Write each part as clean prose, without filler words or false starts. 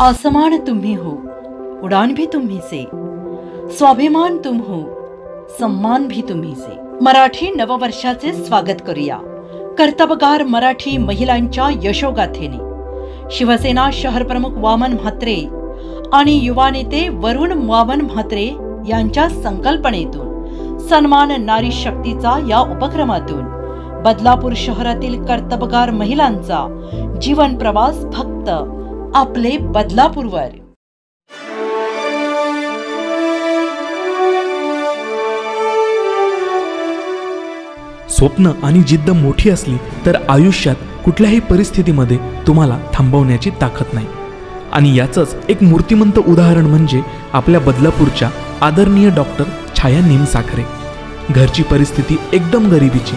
आसमान तुम्ही हो, उड़ान भी तुम्ही से, स्वाभिमान तुम हो, सम्मान भी तुम्ही से। मराठी नववर्षाचे स्वागत करूया कर्तबगार मराठी महिलांच्या यशोगाथेने। शिवसेना शहर प्रमुख वामन म्हात्रे आणि युवा नेते वरुण वामन म्हात्रे यांच्या संकल्पनेतून सन्मान नारी शक्तीचा या उपक्रमातून बदलापूर शहरातील कर्तबगार महिलांचा जीवन प्रवास फक्त आपले बदलापूरवर। स्वप्न आणि जिद्द मोठी असली तर आयुष्यात कुठल्याही परिस्थितीमध्ये तुम्हाला थांबवण्याची ताकद नाही। आणि याचंच एक मूर्तिमंत उदाहरण म्हणजे आपल्या बदलापूरच्या आदरणीय डॉक्टर छाया निमसाखरे। घरची परिस्थिती एकदम गरिबीची।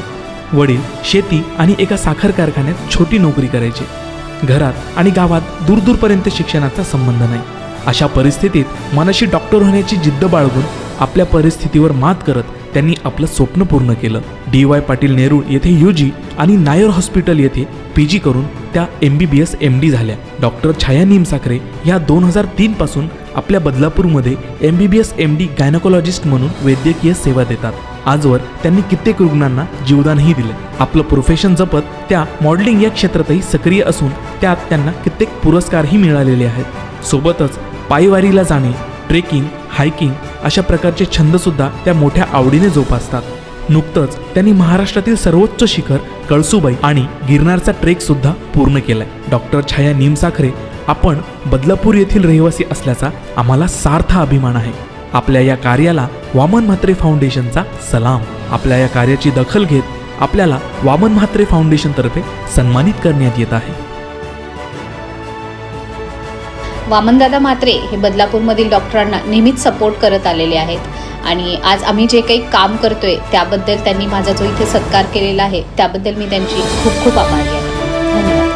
वडील शेती आणि एका साखर कारखान्यात छोटी नोकरी करायचे। घरात आणि गावात दूरदूरपर्यंत शिक्षणाचा संबंध नाही। अशा परिस्थितीत मनाशी डॉक्टर होण्याची जिद्द बाळगून आपल्या परिस्थितीवर मात करत त्यांनी आपलं स्वप्न पूर्ण केलं। DY पाटील नेरूळ येथे UG आणि नायर हॉस्पिटल येथे PG करून त्या MBBS MD झाल्या। डॉक्टर छाया निमसाखरे या 2003 पासून आपल्या बदलापूरमध्ये MBBS MD गायनेकोलॉजिस्ट म्हणून वैद्यकीय सेवा देतात। आजवर त्यांनी कित्येक रुग्णांना जीवदानही दिले। आपलं प्रोफेशन जपत त्या मॉडेलिंग या क्षेत्रातही सक्रिय असून त्यात त्यांना कित्येक पुरस्कारही मिळालेले आहेत। सोबतच पायवारीला जाणे, ट्रेकिंग, हायकिंग अशा प्रकारचे छंद सुद्धा त्या मोठ्या आवडीने जोपासतात। नुकतंच त्यांनी महाराष्ट्रातील सर्वोच्च शिखर कळसुबाई आणि गिरनारचा ट्रेक सुद्धा पूर्ण केलाय। डॉक्टर छाया निमसाखरे आपण बदलापूर येथील रहिवासी असल्याचा आम्हाला सार्थ अभिमान आहे। आपल्या या कार्याला वामन म्हात्रे फाउंडेशनचा सलाम। आपल्या या कार्याची दखल घेत आपल्याला वामन म्हात्रे फाउंडेशन तर्फे सन्मानित करण्यात येत आहे। वामनदादा म्हात्रे हे बदलापूरमधील डॉक्टरांना नेहमीच सपोर्ट करत आलेले आहेत आणि आज आम्ही जे काही काम करतोय त्याबद्दल त्यांनी माझा जो इथे सत्कार केलेला आहे त्याबद्दल मी त्यांची खूप खूप आभारी आहे। धन्यवाद।